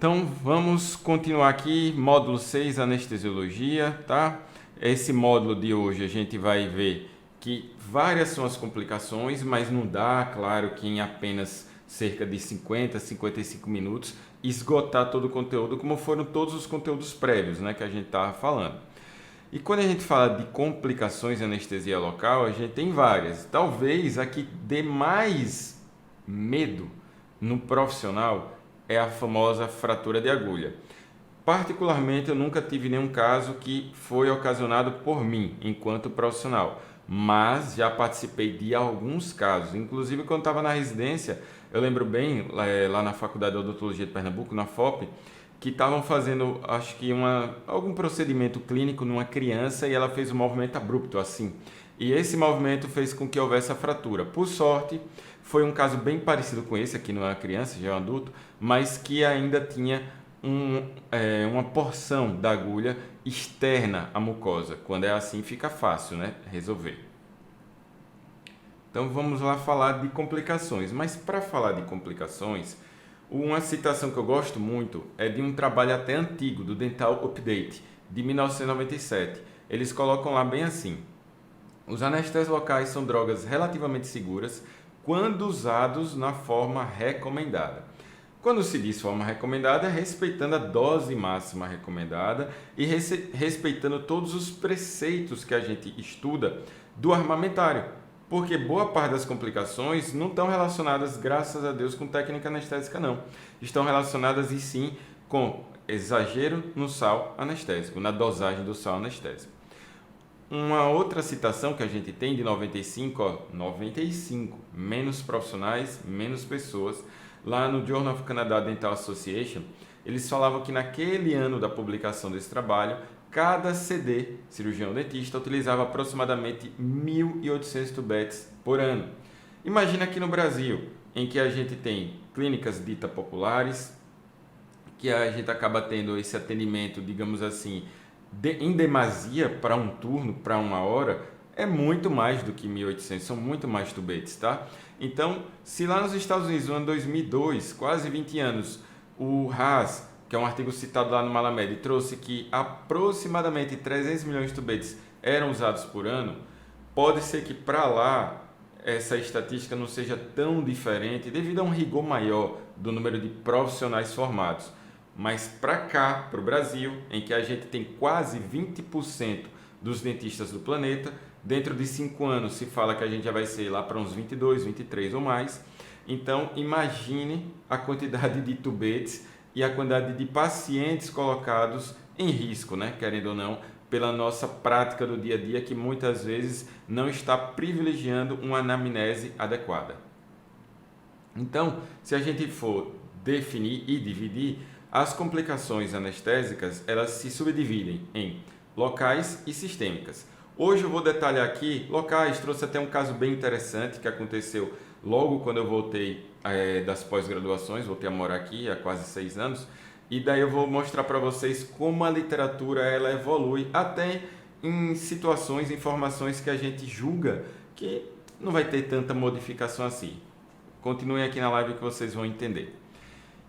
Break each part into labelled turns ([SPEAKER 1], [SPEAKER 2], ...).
[SPEAKER 1] Então vamos continuar aqui, módulo 6, anestesiologia, tá? Esse módulo de hoje a gente vai ver que várias são as complicações, mas não dá, claro, que em apenas cerca de 50, 55 minutos esgotar todo o conteúdo, como foram todos os conteúdos prévios, né, que a gente estava falando. E quando a gente fala de complicações em anestesia local, a gente tem várias. Talvez a que dê mais medo no profissional é a famosa fratura de agulha. Particularmente, eu nunca tive nenhum caso que foi ocasionado por mim, enquanto profissional, mas já participei de alguns casos. Inclusive, quando estava na residência, eu lembro bem, lá na Faculdade de Odontologia de Pernambuco, na FOP, que estavam fazendo, acho que algum procedimento clínico numa criança e ela fez um movimento abrupto, assim. E esse movimento fez com que houvesse a fratura. Por sorte, foi um caso bem parecido com esse, aqui não é uma criança, já é um adulto, mas que ainda tinha uma porção da agulha externa à mucosa. Quando é assim, fica fácil, né, resolver. Então vamos lá falar de complicações. Mas para falar de complicações, uma citação que eu gosto muito é de um trabalho até antigo, do Dental Update, de 1997. Eles colocam lá bem assim: os anestésios locais são drogas relativamente seguras quando usados na forma recomendada. Quando se diz forma recomendada, é respeitando a dose máxima recomendada e respeitando todos os preceitos que a gente estuda do armamentário, porque boa parte das complicações não estão relacionadas, graças a Deus, com técnica anestésica, não. Estão relacionadas, e sim, com exagero no sal anestésico, na dosagem do sal anestésico. Uma outra citação que a gente tem de 95, 95, menos profissionais, menos pessoas, lá no Journal of Canada Dental Association, eles falavam que naquele ano da publicação desse trabalho, cada CD, cirurgião dentista, utilizava aproximadamente 1.800 tubetes por ano. Imagina aqui no Brasil, em que a gente tem clínicas ditas populares, que a gente acaba tendo esse atendimento, digamos assim, em demasia para um turno, para uma hora, é muito mais do que 1.800, são muito mais tubetes, tá? Então, se lá nos Estados Unidos, no ano 2002, quase 20 anos, o Haas, que é um artigo citado lá no Malamed, trouxe que aproximadamente 300 milhões de tubetes eram usados por ano, pode ser que para lá essa estatística não seja tão diferente devido a um rigor maior do número de profissionais formados. Mas para cá, para o Brasil, em que a gente tem quase 20% dos dentistas do planeta, dentro de 5 anos se fala que a gente já vai ser lá para uns 22, 23 ou mais. Então, imagine a quantidade de tubetes e a quantidade de pacientes colocados em risco, né? Querendo ou não, pela nossa prática do dia a dia, que muitas vezes não está privilegiando uma anamnese adequada. Então, se a gente for definir e dividir, as complicações anestésicas, elas se subdividem em locais e sistêmicas. Hoje eu vou detalhar aqui locais, trouxe até um caso bem interessante que aconteceu logo quando eu voltei das pós-graduações, voltei a morar aqui há quase 6 anos, e daí eu vou mostrar para vocês como a literatura ela evolui até em situações, informações que a gente julga que não vai ter tanta modificação assim. Continuem aqui na live que vocês vão entender.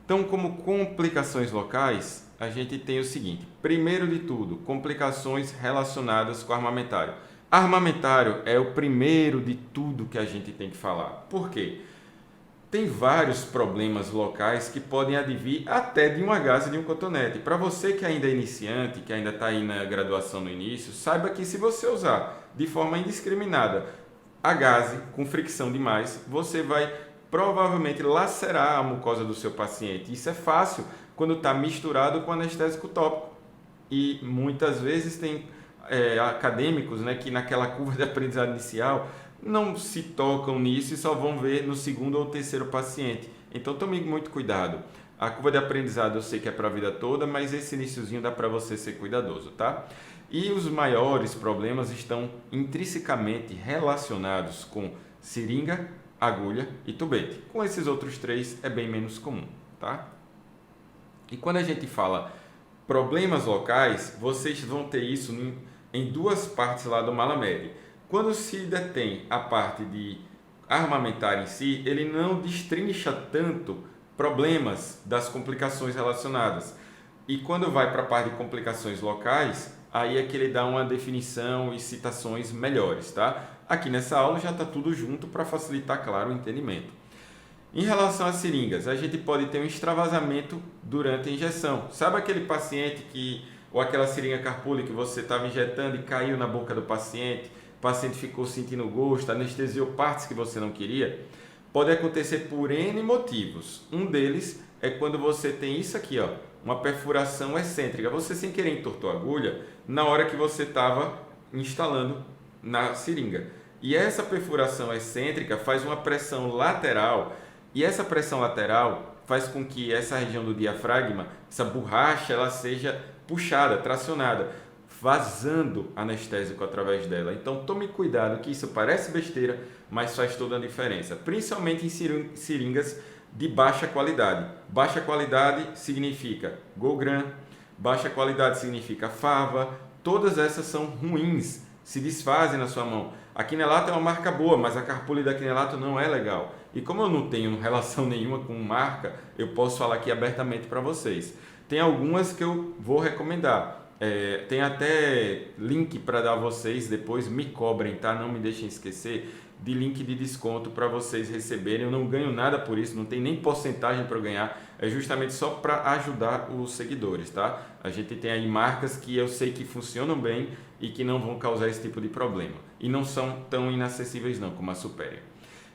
[SPEAKER 1] Então, como complicações locais, a gente tem o seguinte: primeiro de tudo, complicações relacionadas com armamentário. Armamentário é o primeiro de tudo que a gente tem que falar. Por quê? Tem vários problemas locais que podem advir até de uma gase de um cotonete. Para você que ainda é iniciante, que ainda está aí na graduação no início, saiba que se você usar de forma indiscriminada a gase com fricção demais, você vai provavelmente lacerar a mucosa do seu paciente. Isso é fácil quando está misturado com anestésico tópico. E muitas vezes tem acadêmicos, né, que naquela curva de aprendizado inicial não se tocam nisso e só vão ver no segundo ou terceiro paciente. Então tome muito cuidado. A curva de aprendizado eu sei que é para a vida toda, mas esse iniciozinho dá para você ser cuidadoso, tá? E os maiores problemas estão intrinsecamente relacionados com seringa, agulha e tubete. Com esses outros 3 é bem menos comum, tá? E quando a gente fala problemas locais, vocês vão ter isso em 2 partes lá do Malamed. Quando se detém a parte de armamentário em si, ele não destrincha tanto problemas das complicações relacionadas. E quando vai para a parte de complicações locais, aí é que ele dá uma definição e citações melhores, tá? Aqui nessa aula já está tudo junto para facilitar, claro, o entendimento. Em relação às seringas, a gente pode ter um extravasamento durante a injeção. Sabe aquele paciente ou aquela seringa Carpuli que você estava injetando e caiu na boca do paciente, o paciente ficou sentindo gosto, anestesiou partes que você não queria? Pode acontecer por N motivos. Um deles é quando você tem isso aqui, ó, uma perfuração excêntrica. Você sem querer entortou a agulha na hora que você estava instalando na seringa. E essa perfuração excêntrica faz uma pressão lateral, e essa pressão lateral faz com que essa região do diafragma, essa borracha, ela seja puxada, tracionada, vazando anestésico através dela. Então tome cuidado, que isso parece besteira, mas faz toda a diferença, principalmente em seringas de baixa qualidade. Baixa qualidade significa Gogran, baixa qualidade significa Fava, todas essas são ruins, se desfazem na sua mão. A Quinelato é uma marca boa, mas a Carpuli da Quinelato não é legal. E como eu não tenho relação nenhuma com marca, eu posso falar aqui abertamente para vocês. Tem algumas que eu vou recomendar. Tem até link para dar a vocês, depois me cobrem, tá? Não me deixem esquecer de link de desconto para vocês receberem. Eu não ganho nada por isso, não tem nem porcentagem para ganhar, é justamente só para ajudar os seguidores, tá? A gente tem aí marcas que eu sei que funcionam bem e que não vão causar esse tipo de problema. E não são tão inacessíveis não, como a Superior.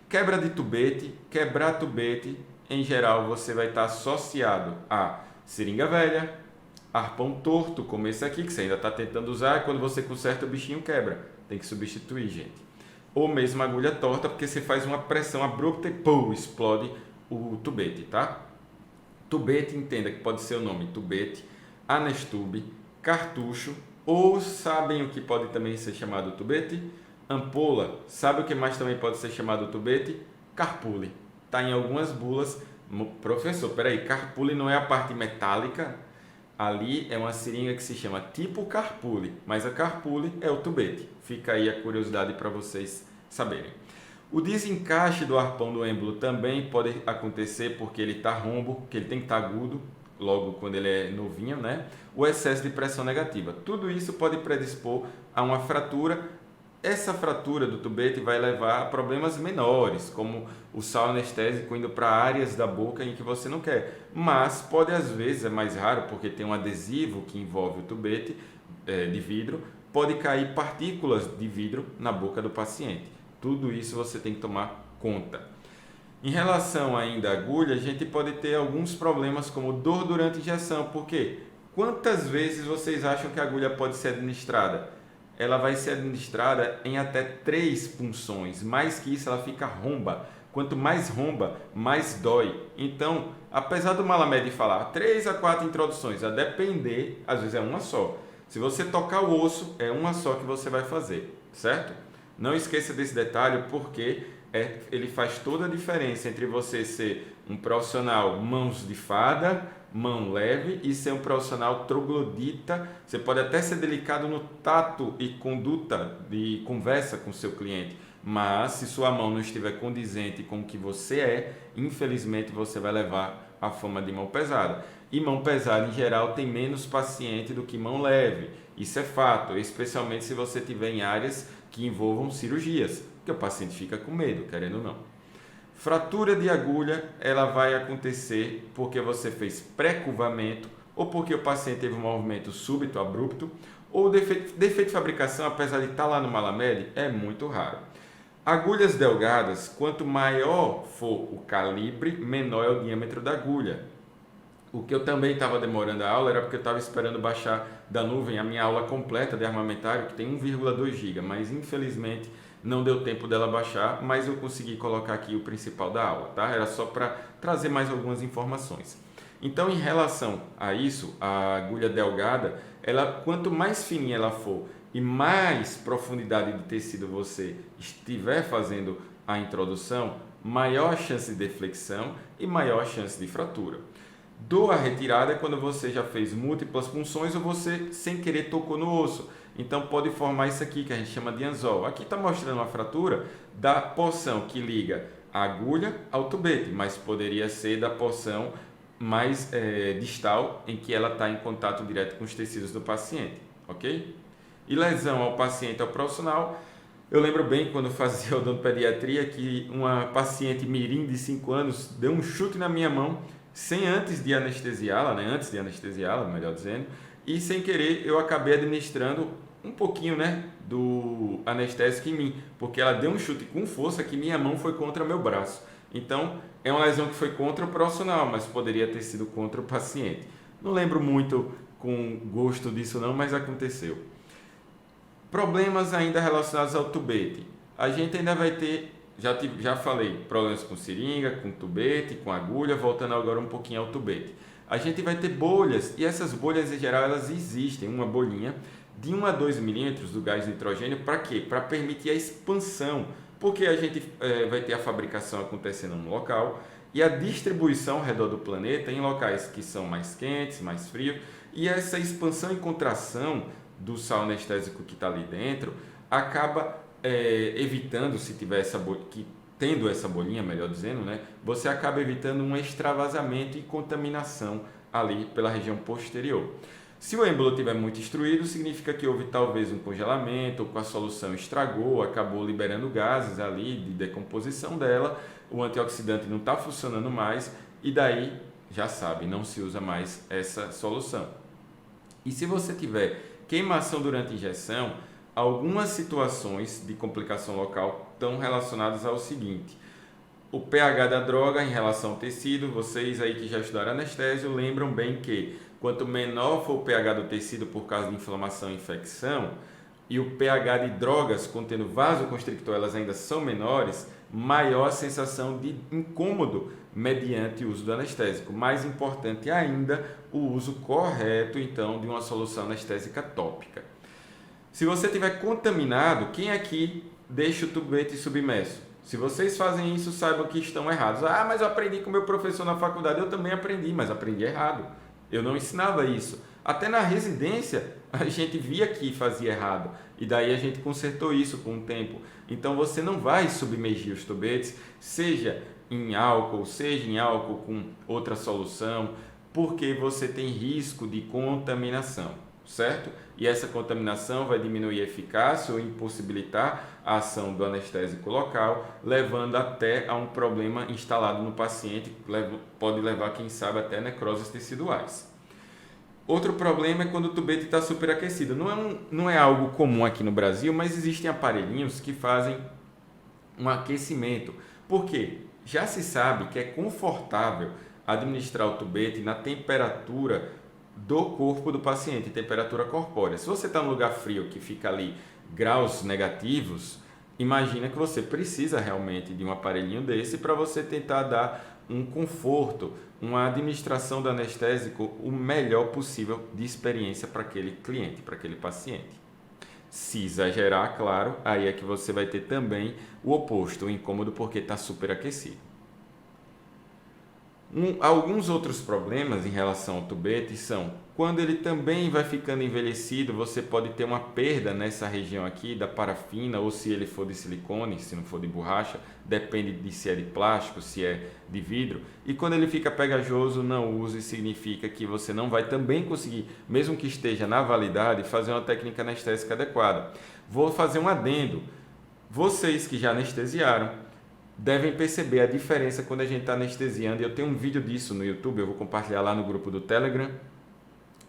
[SPEAKER 1] Quebra de tubete, quebrar tubete, em geral você vai estar associado a seringa velha, arpão torto, como esse aqui, que você ainda está tentando usar, quando você conserta o bichinho quebra. Tem que substituir, gente. Ou mesmo agulha torta, porque você faz uma pressão abrupta e pum, explode o tubete, tá? Tubete, entenda que pode ser o nome tubete, anestube, cartucho, ou sabem o que pode também ser chamado tubete? Ampola. Sabe o que mais também pode ser chamado tubete? Carpuli. Está em algumas bulas. Professor, peraí, Carpuli não é a parte metálica? Ali é uma seringa que se chama tipo Carpuli, mas a Carpuli é o tubete. Fica aí a curiosidade para vocês saberem. O desencaixe do arpão do êmbolo também pode acontecer porque ele está rombo, que ele tem que estar agudo, logo quando ele é novinho, né? O excesso de pressão negativa. Tudo isso pode predispor a uma fratura. Essa fratura do tubete vai levar a problemas menores, como o sal anestésico indo para áreas da boca em que você não quer. Mas pode, às vezes, é mais raro, porque tem um adesivo que envolve o tubete de vidro, pode cair partículas de vidro na boca do paciente. Tudo isso você tem que tomar conta. Em relação ainda à agulha, a gente pode ter alguns problemas como dor durante a injeção. Por quê? Quantas vezes vocês acham que a agulha pode ser administrada? Ela vai ser administrada em até 3 punções. Mais que isso, ela fica romba. Quanto mais romba, mais dói. Então, apesar do Malamed falar 3 a 4 introduções, a depender, às vezes é uma só. Se você tocar o osso, é uma só que você vai fazer, certo? Não esqueça desse detalhe, porque ele faz toda a diferença entre você ser um profissional mãos de fada, mão leve, e ser um profissional troglodita. Você pode até ser delicado no tato e conduta de conversa com seu cliente, mas se sua mão não estiver condizente com o que você é, infelizmente você vai levar a fama de mão pesada. E mão pesada, em geral, tem menos paciente do que mão leve. Isso é fato, especialmente se você estiver em áreas que envolvam cirurgias, porque o paciente fica com medo, querendo ou não. Fratura de agulha, ela vai acontecer porque você fez pré-curvamento, ou porque o paciente teve um movimento súbito, abrupto, ou defeito de fabricação, apesar de estar lá no Malamed, é muito raro. Agulhas delgadas, quanto maior for o calibre, menor é o diâmetro da agulha. O que eu também estava demorando a aula era porque eu estava esperando baixar da nuvem a minha aula completa de armamentário, que tem 1,2 GB, mas infelizmente não deu tempo dela baixar, mas eu consegui colocar aqui o principal da aula, tá? Era só para trazer mais algumas informações. Então, em relação a isso, a agulha delgada, ela, quanto mais fininha ela for e mais profundidade de tecido você estiver fazendo a introdução, maior a chance de deflexão e maior a chance de fratura. Dor à retirada é quando você já fez múltiplas punções ou você sem querer tocou no osso. Então pode formar isso aqui que a gente chama de anzol. Aqui está mostrando uma fratura da porção que liga a agulha ao tubete, mas poderia ser da porção mais distal, em que ela está em contato direto com os tecidos do paciente, ok? E lesão ao paciente, ao profissional. Eu lembro bem quando fazia odontopediatria que uma paciente mirim de 5 anos deu um chute na minha mão sem antes de anestesiá-la, né? Antes de anestesiá-la, melhor dizendo, e sem querer eu acabei administrando um pouquinho, né, do anestésico em mim, porque ela deu um chute com força que minha mão foi contra meu braço. Então, é uma lesão que foi contra o profissional, mas poderia ter sido contra o paciente. Não lembro muito com gosto disso não, mas aconteceu. Problemas ainda relacionados ao tubete. A gente ainda vai ter, já falei, problemas com seringa, com tubete, com agulha, voltando agora um pouquinho ao tubete. A gente vai ter bolhas, e essas bolhas em geral elas existem, uma bolinha de 1 a 2 milímetros do gás nitrogênio, para quê? Para permitir a expansão, porque a gente vai ter a fabricação acontecendo no local e a distribuição ao redor do planeta em locais que são mais quentes, mais frios, e essa expansão e contração do sal anestésico que está ali dentro acaba evitando, se tiver tendo essa bolinha, melhor dizendo, né, você acaba evitando um extravasamento e contaminação ali pela região posterior. Se o êmbolo estiver muito instruído, significa que houve talvez um congelamento, ou a solução estragou, acabou liberando gases ali de decomposição dela, o antioxidante não está funcionando mais e daí, já sabe, não se usa mais essa solução. E se você tiver queimação durante a injeção, algumas situações de complicação local estão relacionadas ao seguinte: o pH da droga em relação ao tecido. Vocês aí que já estudaram anestésio lembram bem que quanto menor for o pH do tecido por causa de inflamação e infecção, e o pH de drogas contendo vasoconstrictor elas ainda são menores, maior a sensação de incômodo mediante o uso do anestésico. Mais importante ainda, o uso correto então de uma solução anestésica tópica. Se você estiver contaminado, quem aqui deixa o tubete submerso? Se vocês fazem isso, saibam que estão errados. Ah, mas eu aprendi com o meu professor na faculdade. Eu também aprendi, mas aprendi errado. Eu não ensinava isso. Até na residência, a gente via que fazia errado. E daí a gente consertou isso com o tempo. Então você não vai submergir os tubetes, seja em álcool com outra solução, porque você tem risco de contaminação, certo? E essa contaminação vai diminuir a eficácia ou impossibilitar a ação do anestésico local, levando até a um problema instalado no paciente, pode levar, quem sabe, até necroses teciduais. Outro problema é quando o tubete está superaquecido. Não é algo comum aqui no Brasil, mas existem aparelhinhos que fazem um aquecimento. Por quê? Já se sabe que é confortável administrar o tubete na temperatura do corpo do paciente, temperatura corpórea. Se você está num lugar frio que fica ali graus negativos, imagina que você precisa realmente de um aparelhinho desse para você tentar dar um conforto, uma administração do anestésico o melhor possível de experiência para aquele cliente, para aquele paciente. Se exagerar, claro, aí é que você vai ter também o oposto, o incômodo porque está superaquecido. Alguns outros problemas em relação ao tubete são quando ele também vai ficando envelhecido, você pode ter uma perda nessa região aqui da parafina, ou se ele for de silicone, se não for de borracha, depende de se é de plástico, se é de vidro. E quando ele fica pegajoso, não use, significa que você não vai também conseguir, mesmo que esteja na validade, fazer uma técnica anestésica adequada. Vou fazer um adendo. Vocês que já anestesiaram, devem perceber a diferença quando a gente está anestesiando. Eu tenho um vídeo disso no YouTube, eu vou compartilhar lá no grupo do Telegram,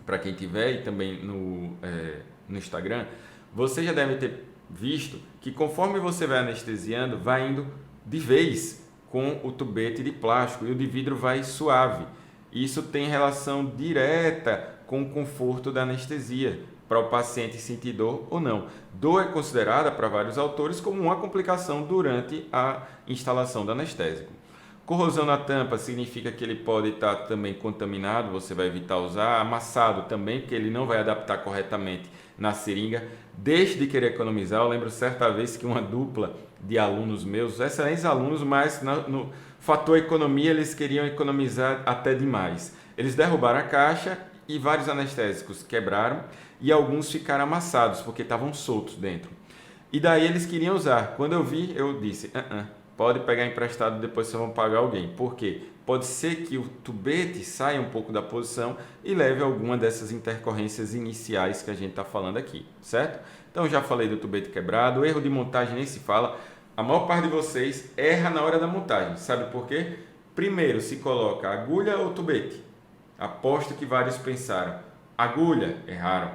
[SPEAKER 1] para quem tiver, e também no Instagram. Você já deve ter visto que conforme você vai anestesiando, vai indo de vez com o tubete de plástico e o de vidro vai suave. Isso tem relação direta com o conforto da anestesia, para o paciente sentir dor ou não. Dor é considerada, para vários autores, como uma complicação durante a instalação do anestésico. Corrosão na tampa significa que ele pode estar também contaminado, você vai evitar usar. Amassado também, porque ele não vai adaptar corretamente na seringa. Deixe de querer economizar. Eu lembro certa vez que uma dupla de alunos meus, excelentes alunos, mas no fator economia eles queriam economizar até demais. Eles derrubaram a caixa e vários anestésicos quebraram e alguns ficaram amassados porque estavam soltos dentro. E daí eles queriam usar. Quando eu vi, eu disse, pode pegar emprestado e depois vocês vão pagar alguém. Por quê? Pode ser que o tubete saia um pouco da posição e leve a alguma dessas intercorrências iniciais que a gente está falando aqui, certo? Então já falei do tubete quebrado, erro de montagem nem se fala. A maior parte de vocês erra na hora da montagem, sabe por quê? Primeiro se coloca agulha ou tubete. Aposto que vários pensaram, agulha, erraram.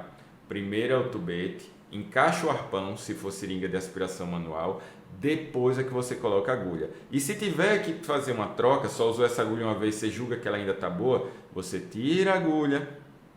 [SPEAKER 1] Primeiro é o tubete, encaixa o arpão, se for seringa de aspiração manual, depois é que você coloca a agulha. E se tiver que fazer uma troca, só usou essa agulha uma vez, você julga que ela ainda está boa, você tira a agulha,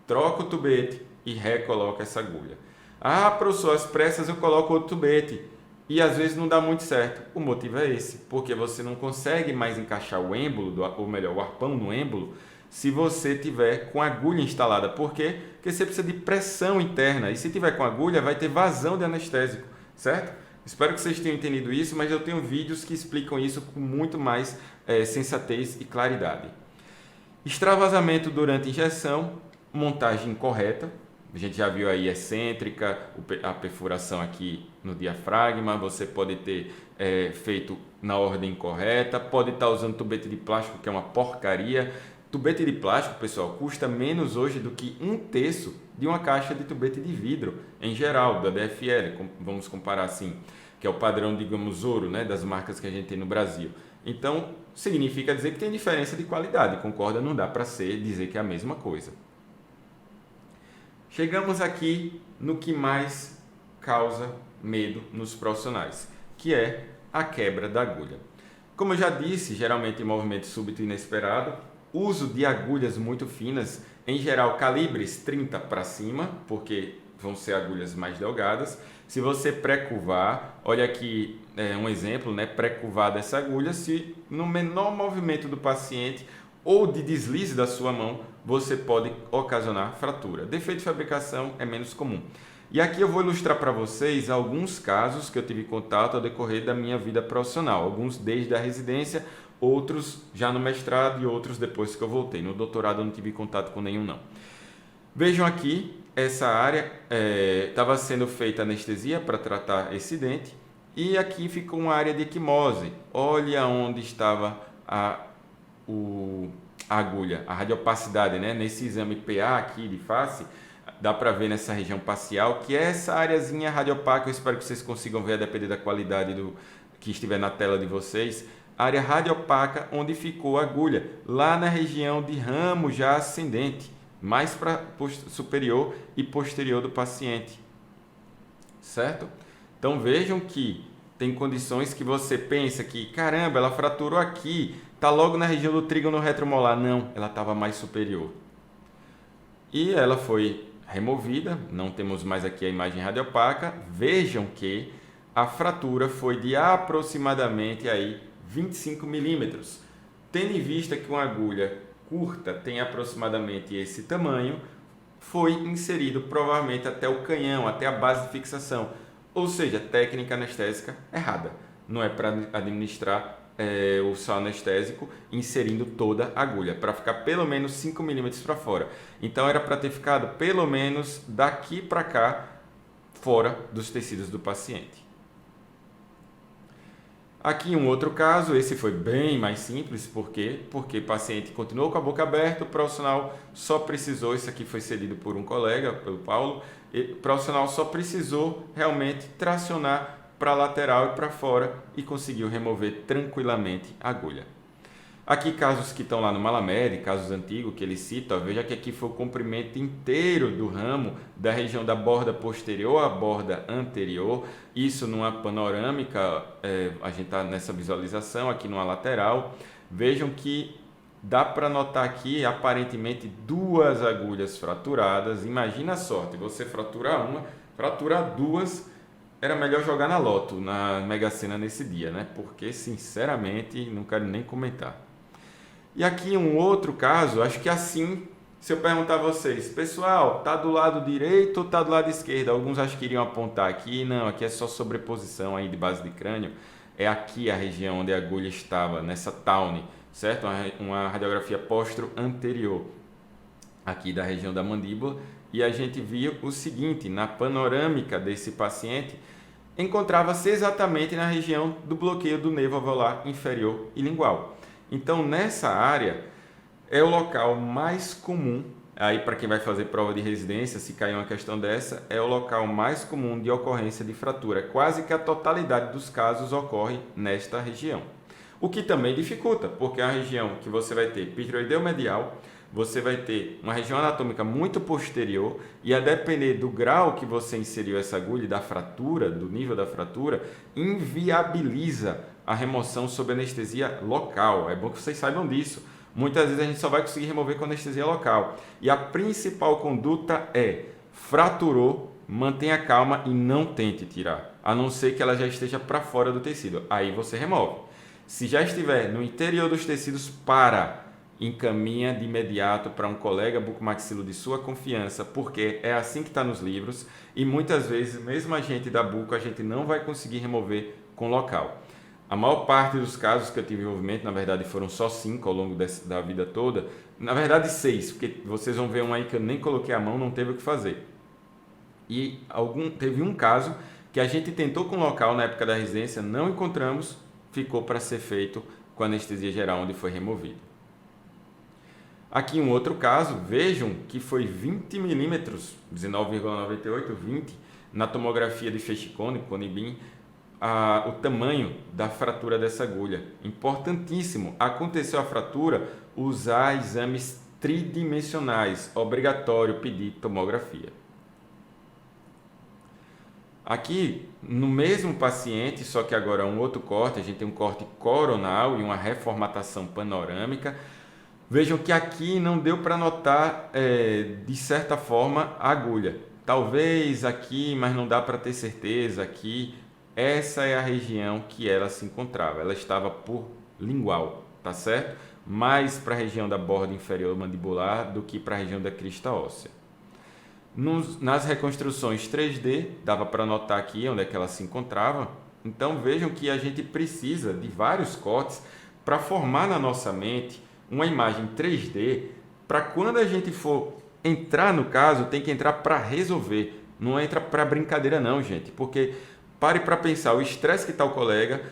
[SPEAKER 1] troca o tubete e recoloca essa agulha. Ah, professor, às pressas eu coloco outro tubete e às vezes não dá muito certo. O motivo é esse, porque você não consegue mais encaixar o êmbolo, ou melhor, o arpão no êmbolo, se você tiver com a agulha instalada. Por quê? Porque você precisa de pressão interna. E se tiver com agulha, vai ter vazão de anestésico, certo? Espero que vocês tenham entendido isso, mas eu tenho vídeos que explicam isso com muito mais sensatez e claridade. Extravasamento durante a injeção, montagem correta. A gente já viu aí excêntrica, a perfuração aqui no diafragma. Você pode ter feito na ordem correta, pode estar usando tubete de plástico, que é uma porcaria. Tubete de plástico, pessoal, custa menos hoje do que 1/3 de uma caixa de tubete de vidro, em geral, da DFL, vamos comparar assim, que é o padrão, digamos, ouro, né, das marcas que a gente tem no Brasil. Então, significa dizer que tem diferença de qualidade, concorda? Não dá para dizer que é a mesma coisa. Chegamos aqui no que mais causa medo nos profissionais, que é a quebra da agulha. Como eu já disse, geralmente em movimento súbito e inesperado, uso de agulhas muito finas, em geral calibres 30 para cima, porque vão ser agulhas mais delgadas. Se você pré-curvar, olha aqui um exemplo, né, pré-curvar dessa agulha, se no menor movimento do paciente ou de deslize da sua mão, você pode ocasionar fratura. Defeito de fabricação é menos comum. E aqui eu vou ilustrar para vocês alguns casos que eu tive contato ao decorrer da minha vida profissional, alguns desde a residência, outros já no mestrado e outros depois que eu voltei. No doutorado eu não tive contato com nenhum não. Vejam aqui, essa área estava sendo feita anestesia para tratar esse dente e aqui ficou uma área de equimose. Olha onde estava a agulha, a radiopacidade, né? Nesse exame PA aqui de face, dá para ver nessa região facial que é essa areazinha radiopaca. Eu espero que vocês consigam ver a depender da qualidade que estiver na tela de vocês. Área radiopaca onde ficou a agulha, lá na região de ramo já ascendente, mais para superior e posterior do paciente, certo? Então vejam que tem condições que você pensa que, caramba, ela fraturou aqui, está logo na região do trígono retromolar. Não, ela estava mais superior. E ela foi removida, não temos mais aqui a imagem radiopaca. Vejam que a fratura foi de aproximadamente aí 25 milímetros. Tendo em vista que uma agulha curta tem aproximadamente esse tamanho, foi inserido provavelmente até o canhão, até a base de fixação. Ou seja, técnica anestésica errada. Não é para administrar o sal anestésico inserindo toda a agulha, para ficar pelo menos 5 milímetros para fora. Então era para ter ficado pelo menos daqui para cá, fora dos tecidos do paciente. Aqui um outro caso, esse foi bem mais simples, por quê? Porque o paciente continuou com a boca aberta, o profissional só precisou, isso aqui foi cedido por um colega, pelo Paulo, o profissional só precisou realmente tracionar para a lateral e para fora e conseguiu remover tranquilamente a agulha. Aqui casos que estão lá no Malamed, casos antigos que ele cita, veja que aqui foi o comprimento inteiro do ramo da região da borda posterior à borda anterior, isso numa panorâmica, a gente está nessa visualização aqui numa lateral. Vejam que dá para notar aqui aparentemente 2 agulhas fraturadas. Imagina a sorte, você fraturar uma, fraturar 2, era melhor jogar na loto, na Mega Sena nesse dia, né? Porque sinceramente não quero nem comentar. E aqui um outro caso, acho que assim, se eu perguntar a vocês, pessoal, tá do lado direito ou tá do lado esquerdo? Alguns acho que iriam apontar aqui, não, aqui é só sobreposição aí de base de crânio, é aqui a região onde a agulha estava, nessa towne, certo? Uma radiografia postro anterior, aqui da região da mandíbula, e a gente viu o seguinte, na panorâmica desse paciente, encontrava-se exatamente na região do bloqueio do nervo alveolar inferior e lingual. Então, nessa área, é o local mais comum, aí para quem vai fazer prova de residência, se cair uma questão dessa, é o local mais comum de ocorrência de fratura. Quase que a totalidade dos casos ocorre nesta região. O que também dificulta, porque é uma região que você vai ter pítreo medial, você vai ter uma região anatômica muito posterior e a depender do grau que você inseriu essa agulha, da fratura, do nível da fratura, inviabiliza a remoção sob anestesia local. É bom que vocês saibam disso. Muitas vezes a gente só vai conseguir remover com anestesia local. E a principal conduta é: fraturou, mantenha calma e não tente tirar, a não ser que ela já esteja para fora do tecido. Aí você remove. Se já estiver no interior dos tecidos, encaminha de imediato para um colega bucomaxilo de sua confiança, porque é assim que está nos livros e muitas vezes, mesmo a gente da buco, a gente não vai conseguir remover com local. A maior parte dos casos que eu tive envolvimento, na verdade foram só 5 ao longo da vida toda, na verdade 6, porque vocês vão ver um aí que eu nem coloquei a mão, não teve o que fazer. E teve um caso que a gente tentou com local na época da residência, não encontramos, ficou para ser feito com anestesia geral, onde foi removido. Aqui um outro caso, vejam que foi 20 milímetros, 19,98, 20, na tomografia de feixe cônico, Conibin, o tamanho da fratura dessa agulha. Importantíssimo, aconteceu a fratura, usar exames tridimensionais, obrigatório pedir tomografia. Aqui, no mesmo paciente, só que agora um outro corte, a gente tem um corte coronal e uma reformatação panorâmica. Vejam que aqui não deu para notar, de certa forma, a agulha. Talvez aqui, mas não dá para ter certeza aqui. Essa é a região que ela se encontrava. Ela estava por lingual, tá certo? Mais para a região da borda inferior mandibular do que para a região da crista óssea. Nas reconstruções 3D, dava para notar aqui onde é que ela se encontrava. Então vejam que a gente precisa de vários cortes para formar na nossa mente uma imagem 3D, para quando a gente for entrar no caso, tem que entrar para resolver, não entra para brincadeira não, gente, porque pare para pensar, o estresse que está o colega,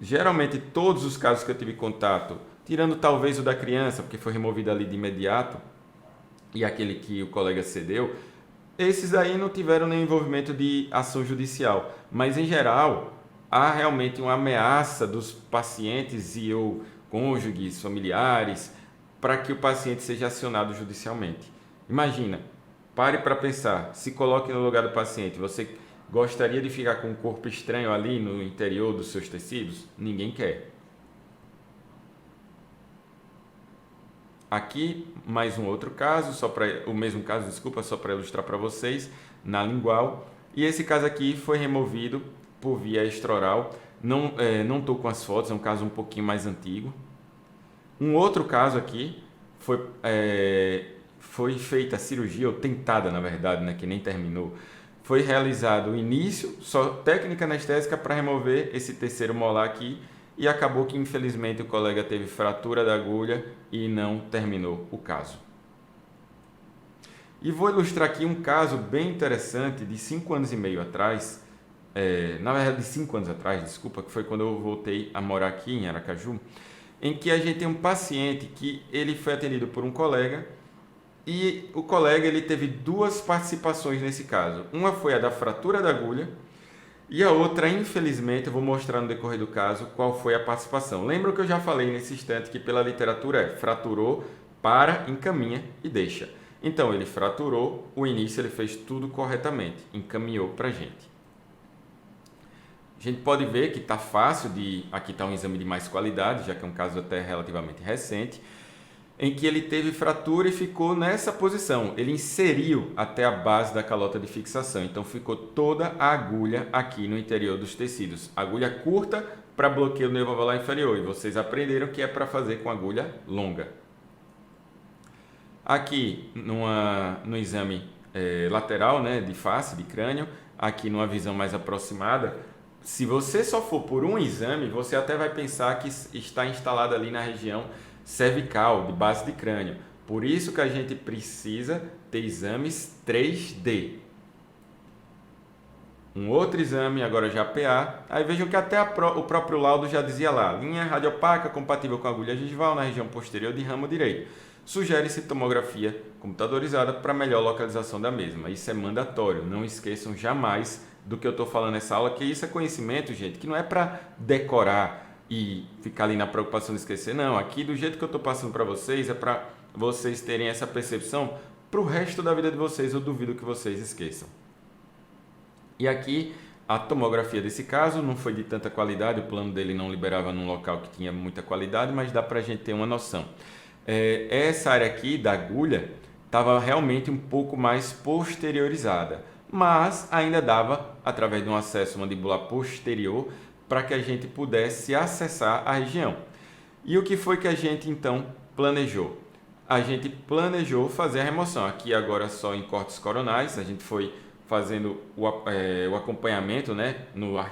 [SPEAKER 1] geralmente todos os casos que eu tive contato, tirando talvez o da criança, porque foi removido ali de imediato, e aquele que o colega cedeu, esses aí não tiveram nenhum envolvimento de ação judicial, mas em geral, há realmente uma ameaça dos pacientes e cônjuges, familiares, para que o paciente seja acionado judicialmente. Imagina, pare para pensar, se coloque no lugar do paciente. Você gostaria de ficar com um corpo estranho ali no interior dos seus tecidos? Ninguém quer. Aqui, mais um outro caso, só para ilustrar para vocês, na lingual. E esse caso aqui foi removido por via extraoral. Não estou com as fotos, é um caso um pouquinho mais antigo. Um outro caso aqui foi feita a cirurgia, ou tentada na verdade, né, que nem terminou. Foi realizado o início, só técnica anestésica para remover esse terceiro molar aqui e acabou que infelizmente o colega teve fratura da agulha e não terminou o caso. E vou ilustrar aqui um caso bem interessante de 5 anos e meio atrás, na verdade de 5 anos atrás, desculpa, que foi quando eu voltei a morar aqui em Aracaju, em que a gente tem um paciente que ele foi atendido por um colega e o colega ele teve 2 participações nesse caso. Uma foi a da fratura da agulha e a outra, infelizmente, eu vou mostrar no decorrer do caso qual foi a participação. Lembra que eu já falei nesse instante que pela literatura fraturou, encaminha e deixa. Então ele fraturou, o início ele fez tudo corretamente, encaminhou para a gente. A gente pode ver que está fácil aqui está um exame de mais qualidade, já que é um caso até relativamente recente, em que ele teve fratura e ficou nessa posição. Ele inseriu até a base da calota de fixação, então ficou toda a agulha aqui no interior dos tecidos. Agulha curta para bloqueio do nervo alveolar inferior, e vocês aprenderam que é para fazer com agulha longa. Aqui no exame lateral, né, de face, de crânio, aqui numa visão mais aproximada, se você só for por um exame, você até vai pensar que está instalado ali na região cervical, de base de crânio. Por isso que a gente precisa ter exames 3D. um outro exame, agora já PA. Aí vejam que até o próprio laudo já dizia lá, linha radiopaca compatível com agulha gengival na região posterior de ramo direito. Sugere-se tomografia computadorizada para melhor localização da mesma. Isso é mandatório, não esqueçam jamais do que eu estou falando nessa aula, que isso é conhecimento, gente, que não é para decorar e ficar ali na preocupação de esquecer, não. Aqui, do jeito que eu estou passando para vocês, é para vocês terem essa percepção para o resto da vida de vocês. Eu duvido que vocês esqueçam. E aqui, a tomografia desse caso não foi de tanta qualidade, o plano dele não liberava num local que tinha muita qualidade, mas dá para a gente ter uma noção. Essa área aqui da agulha estava realmente um pouco mais posteriorizada, mas ainda dava, através de um acesso mandibular posterior, para que a gente pudesse acessar a região. E o que foi que a gente então planejou? A gente planejou fazer a remoção. Aqui agora só em cortes coronais, a gente foi fazendo o acompanhamento, né,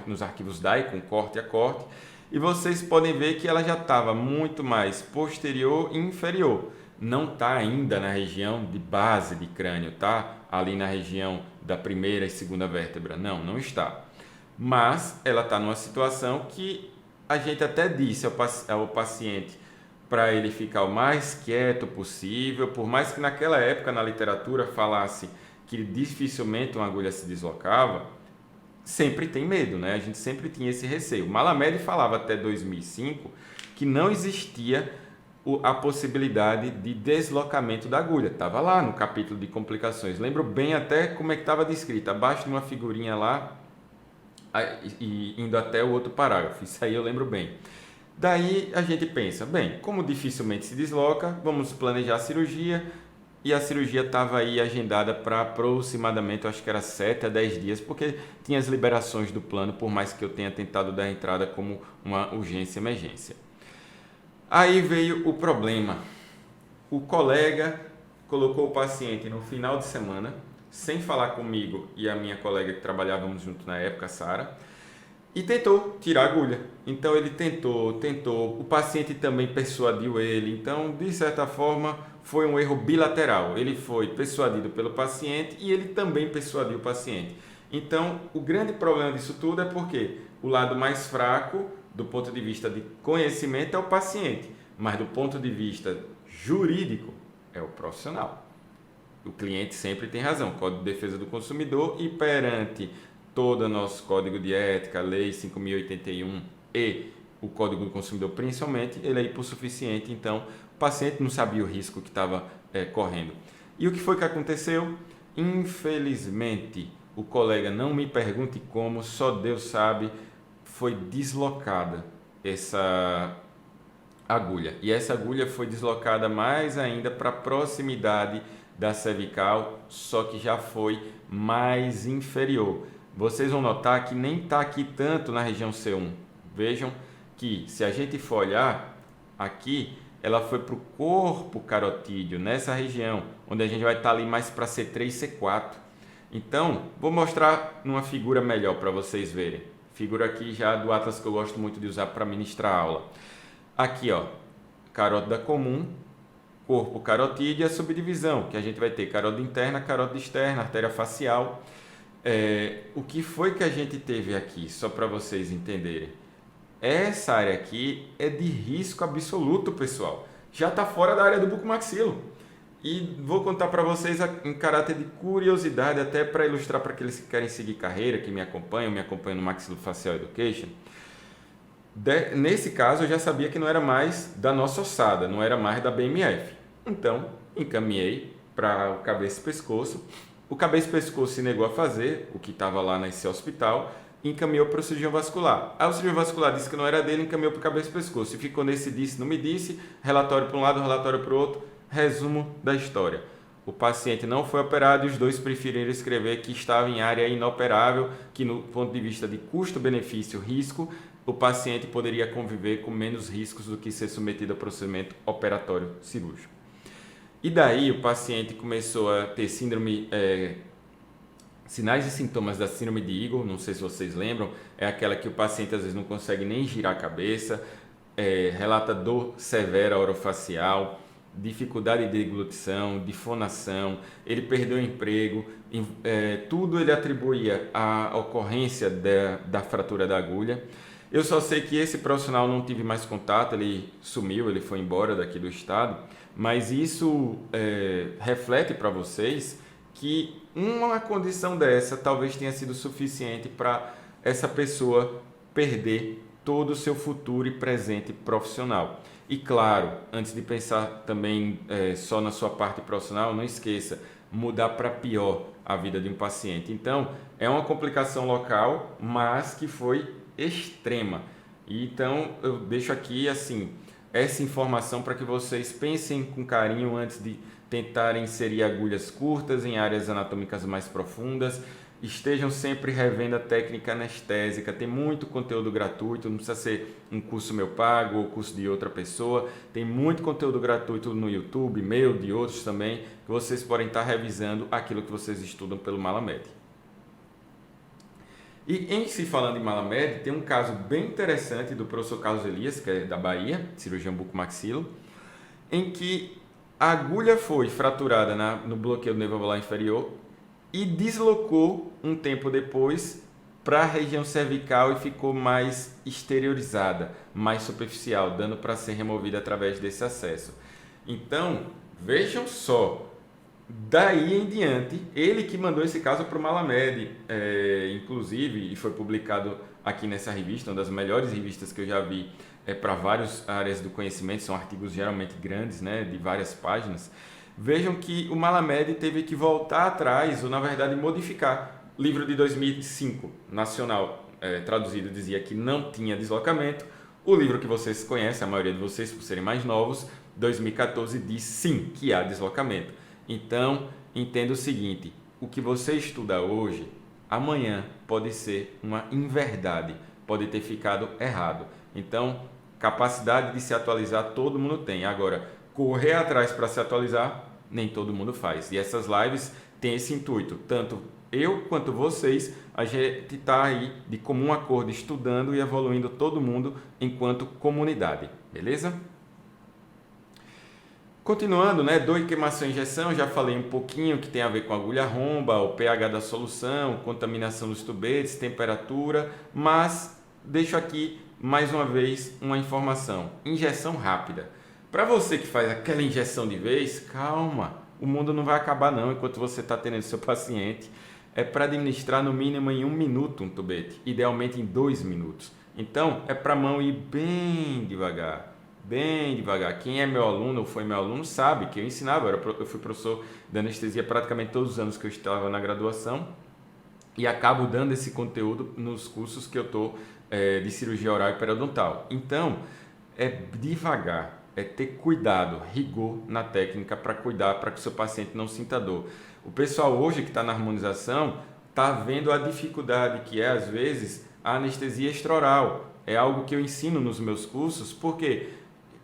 [SPEAKER 1] nos arquivos DAI, com corte a corte, e vocês podem ver que ela já estava muito mais posterior e inferior. Não está ainda na região de base de crânio, tá? Ali na região da primeira e segunda vértebra. Não, não está. Mas ela está numa situação que a gente até disse ao paciente para ele ficar o mais quieto possível, por mais que naquela época na literatura falasse que dificilmente uma agulha se deslocava, sempre tem medo, né? A gente sempre tinha esse receio. Mallamed falava até 2005 que não existia a possibilidade de deslocamento da agulha. Estava lá no capítulo de complicações. Lembro bem até como é que estava descrito, abaixo de uma figurinha lá, e indo até o outro parágrafo. Isso aí eu lembro bem. Daí a gente pensa, bem, como dificilmente se desloca, vamos planejar a cirurgia. E a cirurgia estava aí agendada para aproximadamente, eu acho que era 7 a 10 dias, porque tinha as liberações do plano, por mais que eu tenha tentado dar entrada como uma urgência e emergência. Aí veio o problema. O colega colocou o paciente no final de semana, sem falar comigo e a minha colega que trabalhávamos junto na época, Sara, e tentou tirar a agulha. Então ele tentou, o paciente também persuadiu ele. Então, de certa forma, foi um erro bilateral. Ele foi persuadido pelo paciente e ele também persuadiu o paciente. Então, o grande problema disso tudo é porque o lado mais fraco, do ponto de vista de conhecimento, é o paciente, mas do ponto de vista jurídico, é o profissional. O cliente sempre tem razão, Código de Defesa do Consumidor, e perante todo o nosso Código de Ética, Lei 5.081 e o Código do Consumidor principalmente, ele é hipossuficiente, então o paciente não sabia o risco que estava correndo. E o que foi que aconteceu? Infelizmente, o colega, não me pergunte como, só Deus sabe, foi deslocada essa agulha. E essa agulha foi deslocada mais ainda para a proximidade da cervical, só que já foi mais inferior. Vocês vão notar que nem está aqui tanto na região C1. Vejam que se a gente for olhar aqui, ela foi para o corpo carotídeo, nessa região, onde a gente vai estar ali mais para C3 e C4. Então, vou mostrar numa figura melhor para vocês verem. Figura aqui já do Atlas que eu gosto muito de usar para ministrar aula. Aqui, ó, carótida comum, corpo carotídeo e a subdivisão, que a gente vai ter carótida interna, carótida externa, artéria facial. O que foi que a gente teve aqui, só para vocês entenderem? Essa área aqui é de risco absoluto, pessoal. Já está fora da área do bucomaxilo. E vou contar para vocês em caráter de curiosidade, até para ilustrar para aqueles que querem seguir carreira, que me acompanham no Maxilofacial Education. Nesse caso, eu já sabia que não era mais da nossa ossada, não era mais da BMF. Então, encaminhei para o cabeça e pescoço. O cabeça e pescoço se negou a fazer, o que estava lá nesse hospital, e encaminhou para o cirurgião vascular. Aí o cirurgião vascular disse que não era dele, encaminhou para o cabeça e pescoço. E ficou nesse disse, não me disse, relatório para um lado, relatório para o outro. Resumo da história. O paciente não foi operado e os dois preferiram escrever que estava em área inoperável, que no ponto de vista de custo-benefício, risco, o paciente poderia conviver com menos riscos do que ser submetido a procedimento operatório cirúrgico. E daí o paciente começou a ter sinais e sintomas da síndrome de Eagle, não sei se vocês lembram, é aquela que o paciente às vezes não consegue nem girar a cabeça, relata dor severa orofacial, dificuldade de deglutição, de fonação, ele perdeu o emprego, tudo ele atribuía à ocorrência da fratura da agulha. Eu só sei que esse profissional não tive mais contato, ele sumiu, ele foi embora daqui do estado, mas isso reflete para vocês que uma condição dessa talvez tenha sido suficiente para essa pessoa perder todo o seu futuro e presente profissional. E claro, antes de pensar também só na sua parte profissional, não esqueça, mudar para pior a vida de um paciente. Então, é uma complicação local, mas que foi extrema. Então, eu deixo aqui assim essa informação para que vocês pensem com carinho antes de tentarem inserir agulhas curtas em áreas anatômicas mais profundas. Estejam sempre revendo a técnica anestésica, tem muito conteúdo gratuito, não precisa ser um curso meu pago ou curso de outra pessoa, tem muito conteúdo gratuito no YouTube, meu, de outros também, que vocês podem estar revisando aquilo que vocês estudam pelo Malamed. E em se falando em Malamed, tem um caso bem interessante do professor Carlos Elias, que é da Bahia, cirurgião bucomaxilo, em que a agulha foi fraturada no bloqueio do nervo alveolar inferior e deslocou um tempo depois para a região cervical e ficou mais exteriorizada, mais superficial, dando para ser removida através desse acesso. Então, vejam só, daí em diante, ele que mandou esse caso para o Malamed, inclusive, e foi publicado aqui nessa revista, uma das melhores revistas que eu já vi para várias áreas do conhecimento, são artigos geralmente grandes, né, de várias páginas. Vejam que o Malamed teve que voltar atrás, ou na verdade modificar. O livro de 2005, nacional, traduzido, dizia que não tinha deslocamento. O livro que vocês conhecem, a maioria de vocês por serem mais novos, 2014, diz sim, que há deslocamento. Então, entenda o seguinte, o que você estuda hoje, amanhã pode ser uma inverdade, pode ter ficado errado. Então, capacidade de se atualizar todo mundo tem. Agora, correr atrás para se atualizar, nem todo mundo faz. E essas lives têm esse intuito, tanto eu quanto vocês, a gente está aí de comum acordo, estudando e evoluindo todo mundo enquanto comunidade, beleza? Continuando, né, dor e queimação e injeção, já falei um pouquinho que tem a ver com agulha romba, o pH da solução, contaminação dos tubetes, temperatura, mas deixo aqui mais uma vez uma informação, injeção rápida. Para você que faz aquela injeção de vez, calma, o mundo não vai acabar não enquanto você está tendo seu paciente. É para administrar no mínimo em 1 minuto um tubete, idealmente em 2 minutos. Então, é para a mão ir bem devagar, bem devagar. Quem é meu aluno ou foi meu aluno sabe que eu ensinava, eu fui professor de anestesia praticamente todos os anos que eu estava na graduação e acabo dando esse conteúdo nos cursos que eu estou de cirurgia oral e periodontal. Então, é devagar. É ter cuidado, rigor na técnica para cuidar, para que o seu paciente não sinta dor. O pessoal hoje que está na harmonização está vendo a dificuldade que é, às vezes, a anestesia extraoral. É algo que eu ensino nos meus cursos, porque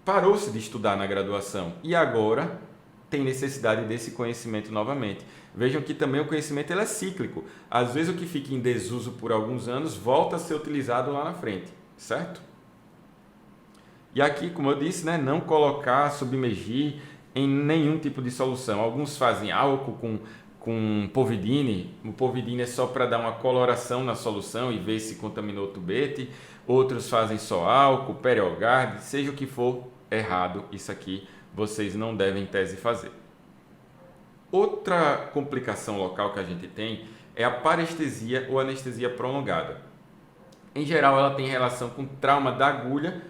[SPEAKER 1] parou-se de estudar na graduação e agora tem necessidade desse conhecimento novamente. Vejam que também o conhecimento ele é cíclico. Às vezes o que fica em desuso por alguns anos volta a ser utilizado lá na frente, certo? E aqui, como eu disse, né, não colocar, submergir em nenhum tipo de solução. Alguns fazem álcool com povidine. O povidine é só para dar uma coloração na solução e ver se contaminou o tubete. Outros fazem só álcool, Periogard, seja o que for, errado. Isso aqui vocês não devem, em tese, fazer. Outra complicação local que a gente tem é a parestesia ou anestesia prolongada. Em geral, ela tem relação com trauma da agulha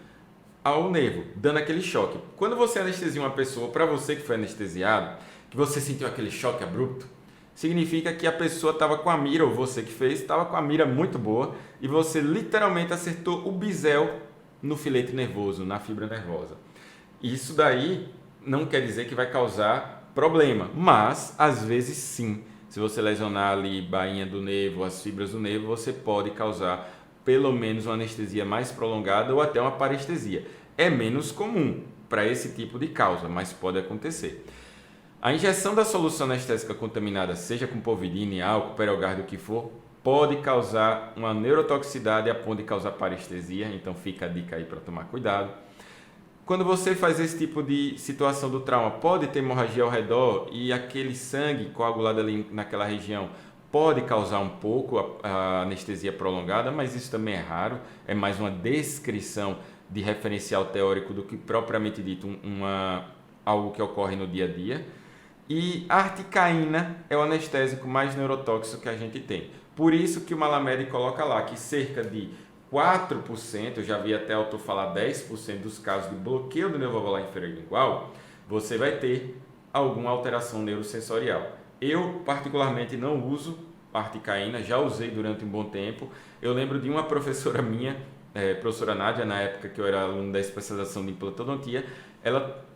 [SPEAKER 1] ao nervo, dando aquele choque. Quando você anestesia uma pessoa, para você que foi anestesiado, que você sentiu aquele choque abrupto, significa que a pessoa estava com a mira, ou você que fez, estava com a mira muito boa, e você literalmente acertou o bisel no filete nervoso, na fibra nervosa. Isso daí não quer dizer que vai causar problema, mas às vezes sim. Se você lesionar ali bainha do nervo, as fibras do nervo, você pode causar pelo menos uma anestesia mais prolongada ou até uma parestesia. É menos comum para esse tipo de causa, mas pode acontecer. A injeção da solução anestésica contaminada, seja com povidine, álcool, Periogard, o que for, pode causar uma neurotoxicidade a ponto de causar parestesia, então fica a dica aí para tomar cuidado. Quando você faz esse tipo de situação do trauma, pode ter hemorragia ao redor e aquele sangue coagulado ali naquela região pode causar um pouco a anestesia prolongada, mas isso também é raro, é mais uma descrição de referencial teórico do que propriamente dito algo que ocorre no dia a dia. E a articaína é o anestésico mais neurotóxico que a gente tem. Por isso que o Malamed coloca lá que cerca de 4%, eu já vi até autor falar 10% dos casos de bloqueio do nervo alveolar inferior lingual, você vai ter alguma alteração neurosensorial. Eu, particularmente, não uso articaína, já usei durante um bom tempo. Eu lembro de uma professora minha, professora Nádia, na época que eu era aluno da especialização de implantodontia,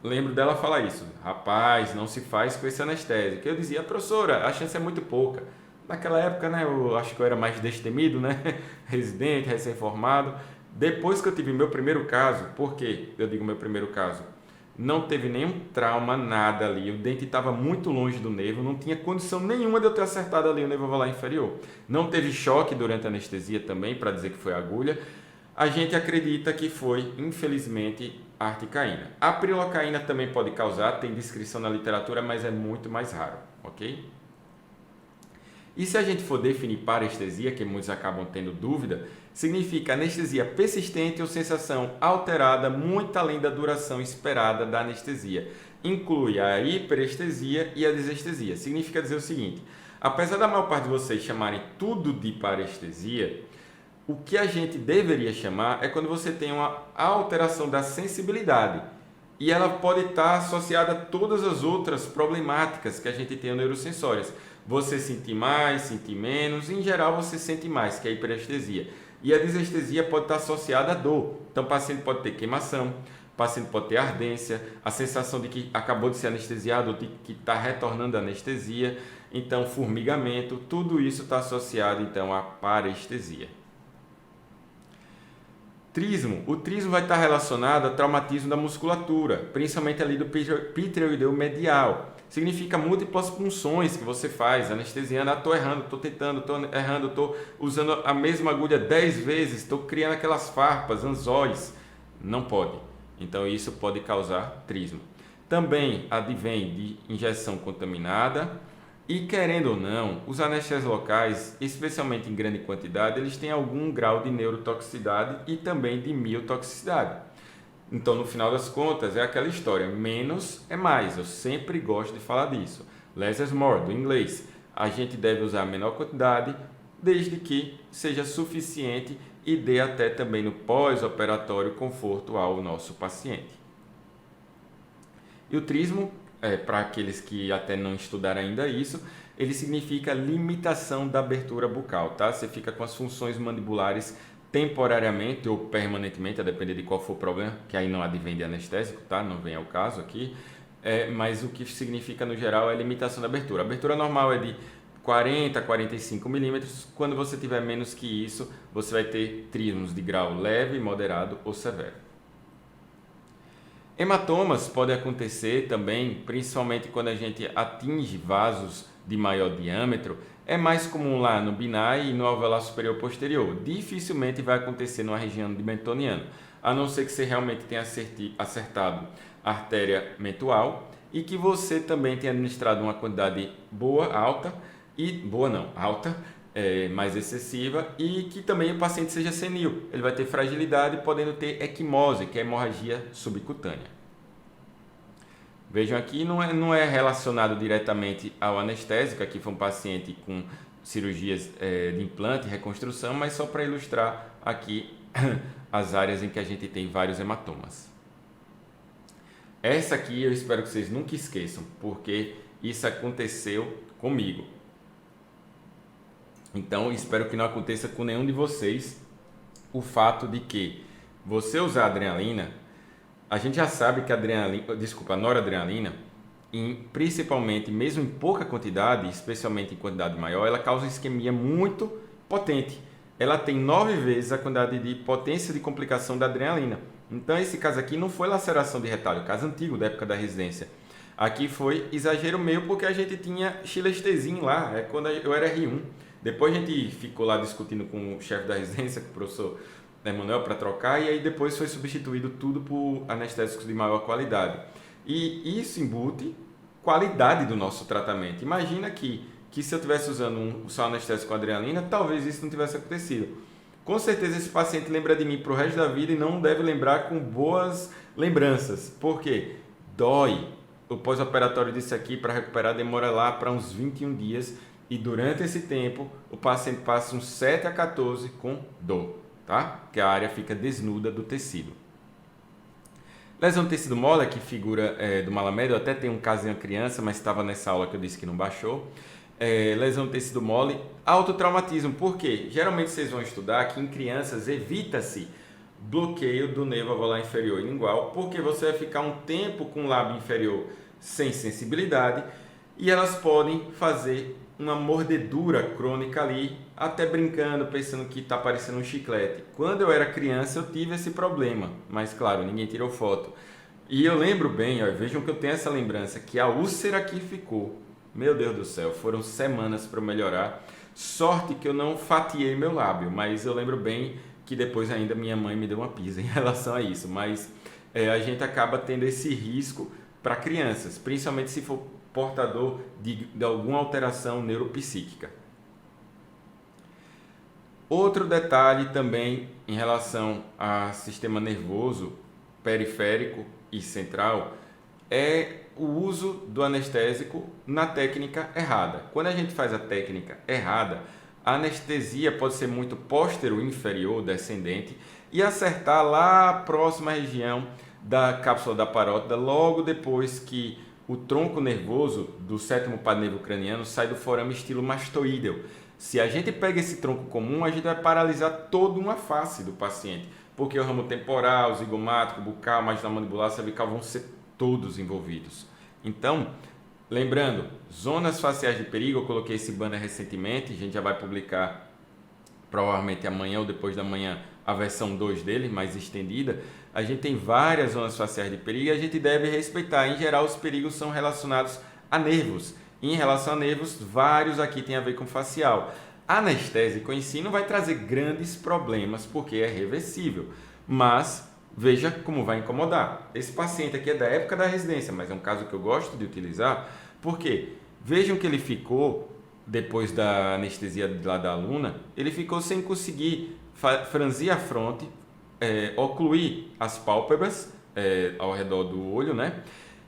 [SPEAKER 1] lembro dela falar isso: rapaz, não se faz com esse anestésico. Eu dizia: professora, a chance é muito pouca. Naquela época, né, eu acho que eu era mais destemido, né, residente, recém-formado. Depois que eu tive meu primeiro caso, por que eu digo meu primeiro caso? Não teve nenhum trauma, nada ali, o dente estava muito longe do nervo, não tinha condição nenhuma de eu ter acertado ali o nervo alveolar inferior. Não teve choque durante a anestesia também, para dizer que foi agulha. A gente acredita que foi, infelizmente, a articaína. A prilocaína também pode causar, tem descrição na literatura, mas é muito mais raro, ok? E se a gente for definir parestesia, que muitos acabam tendo dúvida, significa anestesia persistente ou sensação alterada muito além da duração esperada da anestesia. Inclui a hiperestesia e a desestesia. Significa dizer o seguinte: apesar da maior parte de vocês chamarem tudo de parestesia, o que a gente deveria chamar é quando você tem uma alteração da sensibilidade. E ela pode estar associada a todas as outras problemáticas que a gente tem neurosensórias. Você sentir mais, sentir menos, em geral você sente mais, que é a hiperestesia. E a desestesia pode estar associada à dor. Então o paciente pode ter queimação, o paciente pode ter ardência, a sensação de que acabou de ser anestesiado, de que está retornando a anestesia, então formigamento, tudo isso está associado então à parestesia. Trismo. O trismo vai estar relacionado a traumatismo da musculatura, principalmente ali do pítreo medial. Significa múltiplas punções que você faz, anestesiando, estou errando, estou tentando, estou errando, estou usando a mesma agulha 10 vezes, estou criando aquelas farpas, anzóis. Não pode. Então isso pode causar trismo. Também advém de injeção contaminada. E querendo ou não, os anestésicos locais, especialmente em grande quantidade, eles têm algum grau de neurotoxicidade e também de miotoxicidade. Então, no final das contas, é aquela história, menos é mais. Eu sempre gosto de falar disso. Less is more, do inglês. A gente deve usar a menor quantidade, desde que seja suficiente e dê até também no pós-operatório conforto ao nosso paciente. E o trismo, para aqueles que até não estudaram ainda isso, ele significa limitação da abertura bucal, tá? Você fica com as funções mandibulares temporariamente ou permanentemente, a depender de qual for o problema, que aí não advém de anestésico, tá? Não vem ao caso aqui, mas o que significa no geral é limitação da abertura. A abertura normal é de 40 a 45 milímetros, quando você tiver menos que isso, você vai ter trismos de grau leve, moderado ou severo. Hematomas podem acontecer também, principalmente quando a gente atinge vasos de maior diâmetro. É mais comum lá no binai e no alveolar superior posterior. Dificilmente vai acontecer numa região de mentoniano, a não ser que você realmente tenha acertado a artéria mentual e que você também tenha administrado uma quantidade alta, mais excessiva, e que também o paciente seja senil. Ele vai ter fragilidade, podendo ter equimose, que é hemorragia subcutânea. Vejam aqui, não é relacionado diretamente ao anestésico. Aqui foi um paciente com cirurgias de implante e reconstrução, mas só para ilustrar aqui as áreas em que a gente tem vários hematomas. Essa aqui eu espero que vocês nunca esqueçam, porque isso aconteceu comigo. Então, espero que não aconteça com nenhum de vocês o fato de que você usar adrenalina, a gente já sabe que a noradrenalina, principalmente, mesmo em pouca quantidade, especialmente em quantidade maior, ela causa uma isquemia muito potente. Ela tem 9 vezes a quantidade de potência de complicação da adrenalina. Então, esse caso aqui não foi laceração de retalho, caso antigo, da época da residência. Aqui foi exagero meu, porque a gente tinha xilestesim lá, quando eu era R1. Depois a gente ficou lá discutindo com o chefe da residência, com o professor Emanuel para trocar, e aí depois foi substituído tudo por anestésicos de maior qualidade. E isso embute qualidade do nosso tratamento. Imagina que se eu estivesse usando só anestésico com adrenalina, talvez isso não tivesse acontecido. Com certeza esse paciente lembra de mim para o resto da vida e não deve lembrar com boas lembranças. Por quê? Dói. O pós-operatório disso aqui para recuperar demora lá para uns 21 dias e durante esse tempo o paciente passa uns 7 a 14 com dor, tá? Porque a área fica desnuda do tecido. Lesão de tecido mole, que figura do Malamed, eu até tenho um caso de uma criança, mas estava nessa aula que eu disse que não baixou. Lesão de tecido mole, autotraumatismo. Por quê? Geralmente vocês vão estudar que em crianças evita-se bloqueio do nervo alveolar inferior e lingual, porque você vai ficar um tempo com o lábio inferior sem sensibilidade e elas podem fazer uma mordedura crônica ali, até brincando, pensando que está parecendo um chiclete. Quando eu era criança eu tive esse problema, mas claro, ninguém tirou foto. E eu lembro bem, vejam que eu tenho essa lembrança, que a úlcera aqui ficou. Meu Deus do céu, foram semanas para melhorar. Sorte que eu não fatiei meu lábio, mas eu lembro bem que depois ainda minha mãe me deu uma pisa em relação a isso. Mas a gente acaba tendo esse risco para crianças, principalmente se for portador de alguma alteração neuropsíquica. Outro detalhe também em relação ao sistema nervoso periférico e central é o uso do anestésico na técnica errada. Quando a gente faz a técnica errada, a anestesia pode ser muito póstero-inferior, descendente, e acertar lá a próxima região da cápsula da parótida, logo depois que o tronco nervoso do sétimo par nervo-craniano sai do forame estilo mastoideo. Se a gente pega esse tronco comum, a gente vai paralisar toda uma face do paciente, porque o ramo temporal, zigomático, bucal, marginal mandibular, cervical vão ser todos envolvidos. Então, lembrando, zonas faciais de perigo, eu coloquei esse banner recentemente, a gente já vai publicar provavelmente amanhã ou depois da manhã a versão 2 dele, mais estendida. A gente tem várias zonas faciais de perigo e a gente deve respeitar. Em geral, os perigos são relacionados a nervos. Em relação a nervos, vários aqui têm a ver com facial. Anestésico em si não vai trazer grandes problemas porque é reversível, mas veja como vai incomodar. Esse paciente aqui é da época da residência, mas é um caso que eu gosto de utilizar, porque vejam que ele ficou, depois da anestesia lá da aluna, ele ficou sem conseguir franzir a fronte, ocluir as pálpebras ao redor do olho, né?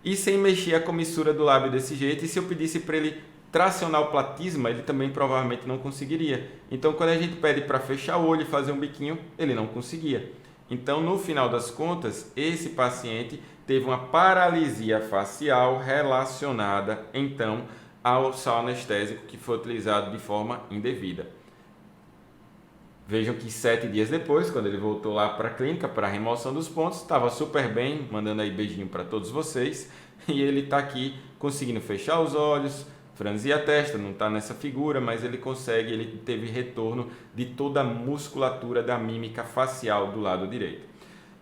[SPEAKER 1] E sem mexer a comissura do lábio desse jeito, e se eu pedisse para ele tracionar o platisma, ele também provavelmente não conseguiria. Então, quando a gente pede para fechar o olho e fazer um biquinho, ele não conseguia. Então, no final das contas, esse paciente teve uma paralisia facial relacionada, então, ao sal anestésico que foi utilizado de forma indevida. Vejam que 7 dias depois, quando ele voltou lá para a clínica, para a remoção dos pontos, estava super bem, mandando aí beijinho para todos vocês, e ele está aqui conseguindo fechar os olhos, franzir a testa, não está nessa figura, mas ele consegue, ele teve retorno de toda a musculatura da mímica facial do lado direito.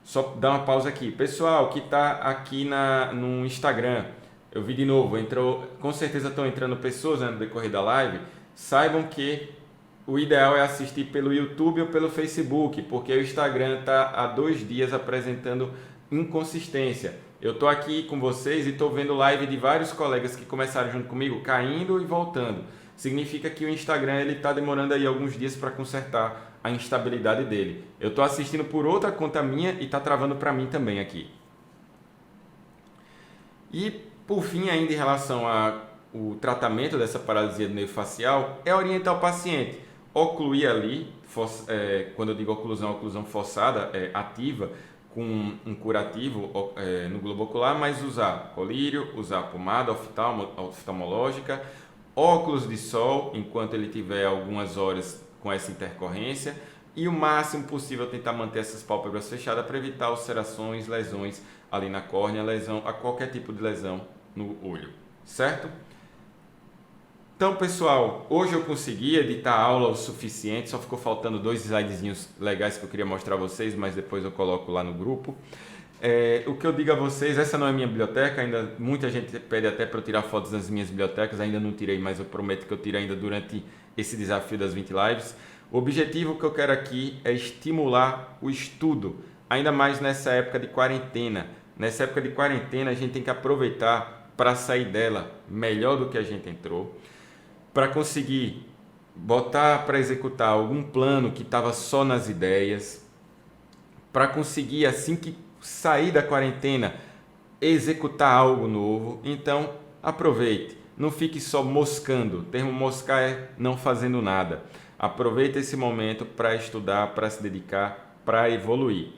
[SPEAKER 1] Só dar uma pausa aqui. Pessoal que está aqui no Instagram, eu vi de novo, com certeza estão entrando pessoas no decorrer da live, saibam que o ideal é assistir pelo YouTube ou pelo Facebook, porque o Instagram está há 2 dias apresentando inconsistência. Eu estou aqui com vocês e estou vendo live de vários colegas que começaram junto comigo, caindo e voltando. Significa que o Instagram está demorando aí alguns dias para consertar a instabilidade dele. Eu estou assistindo por outra conta minha e está travando para mim também aqui. E por fim, ainda em relação ao tratamento dessa paralisia do nervo facial, é orientar o paciente ocluir ali, quando eu digo oclusão forçada, ativa, com um curativo no globo ocular, mas usar colírio, usar pomada oftalmológica, óculos de sol, enquanto ele tiver algumas horas com essa intercorrência, e o máximo possível tentar manter essas pálpebras fechadas para evitar ulcerações, lesões ali na córnea, qualquer tipo de lesão no olho, certo? Então, pessoal, hoje eu consegui editar a aula o suficiente, só ficou faltando 2 slidezinhos legais que eu queria mostrar a vocês, mas depois eu coloco lá no grupo. O que eu digo a vocês, essa não é minha biblioteca, ainda muita gente pede até para eu tirar fotos das minhas bibliotecas, ainda não tirei, mas eu prometo que eu tiro ainda durante esse desafio das 20 lives. O objetivo que eu quero aqui é estimular o estudo, ainda mais nessa época de quarentena. Nessa época de quarentena, a gente tem que aproveitar para sair dela melhor do que a gente entrou, para conseguir botar para executar algum plano que estava só nas ideias, para conseguir, assim que sair da quarentena, executar algo novo. Então, aproveite, não fique só moscando. O termo moscar é não fazendo nada. Aproveite esse momento para estudar, para se dedicar, para evoluir.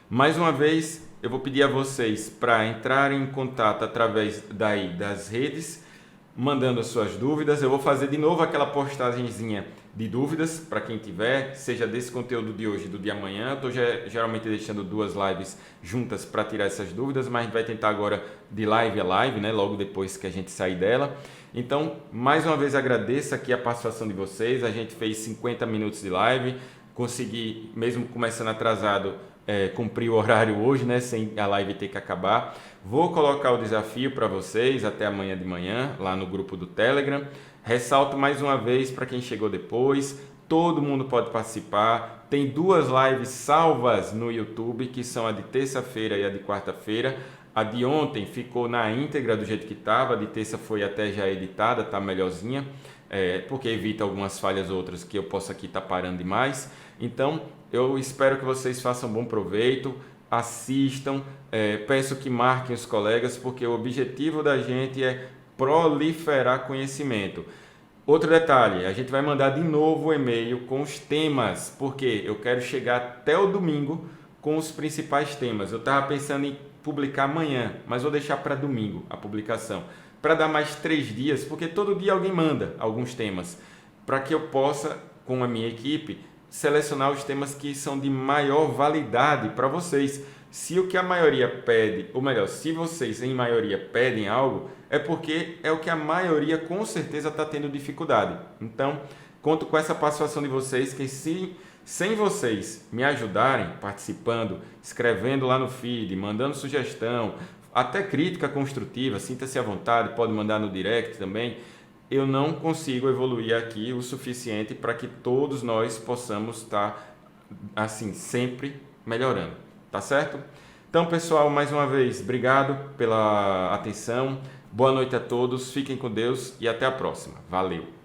[SPEAKER 1] Mais uma vez, eu vou pedir a vocês para entrarem em contato através das redes, mandando as suas dúvidas. Eu vou fazer de novo aquela postagenzinha de dúvidas para quem tiver, seja desse conteúdo de hoje, do de amanhã. Eu estou geralmente deixando 2 lives juntas para tirar essas dúvidas, mas a gente vai tentar agora de live a live, né? Logo depois que a gente sair dela. Então, mais uma vez agradeço aqui a participação de vocês. A gente fez 50 minutos de live, consegui, mesmo começando atrasado, cumprir o horário hoje, né? Sem a live ter que acabar. Vou colocar o desafio para vocês até amanhã de manhã, lá no grupo do Telegram. Ressalto mais uma vez para quem chegou depois, todo mundo pode participar. Tem 2 lives salvas no YouTube, que são a de terça-feira e a de quarta-feira. A de ontem ficou na íntegra do jeito que estava, a de terça foi até já editada, tá melhorzinha, porque evita algumas falhas outras que eu posso aqui estar parando demais. Então, eu espero que vocês façam bom proveito, assistam, peço que marquem os colegas, porque o objetivo da gente é proliferar conhecimento. Outro detalhe, a gente vai mandar de novo o e-mail com os temas, porque eu quero chegar até o domingo com os principais temas. Eu estava pensando em publicar amanhã, mas vou deixar para domingo a publicação, para dar mais 3 dias, porque todo dia alguém manda alguns temas, para que eu possa, com a minha equipe, selecionar os temas que são de maior validade para vocês. Se o que a maioria pede, ou melhor, se vocês em maioria pedem algo, é porque é o que a maioria com certeza está tendo dificuldade. Então, conto com essa participação de vocês, que sem vocês me ajudarem, participando, escrevendo lá no feed, mandando sugestão, até crítica construtiva, sinta-se à vontade, pode mandar no direct também, eu não consigo evoluir aqui o suficiente para que todos nós possamos estar, assim, sempre melhorando. Tá certo? Então, pessoal, mais uma vez, obrigado pela atenção. Boa noite a todos, fiquem com Deus e até a próxima. Valeu!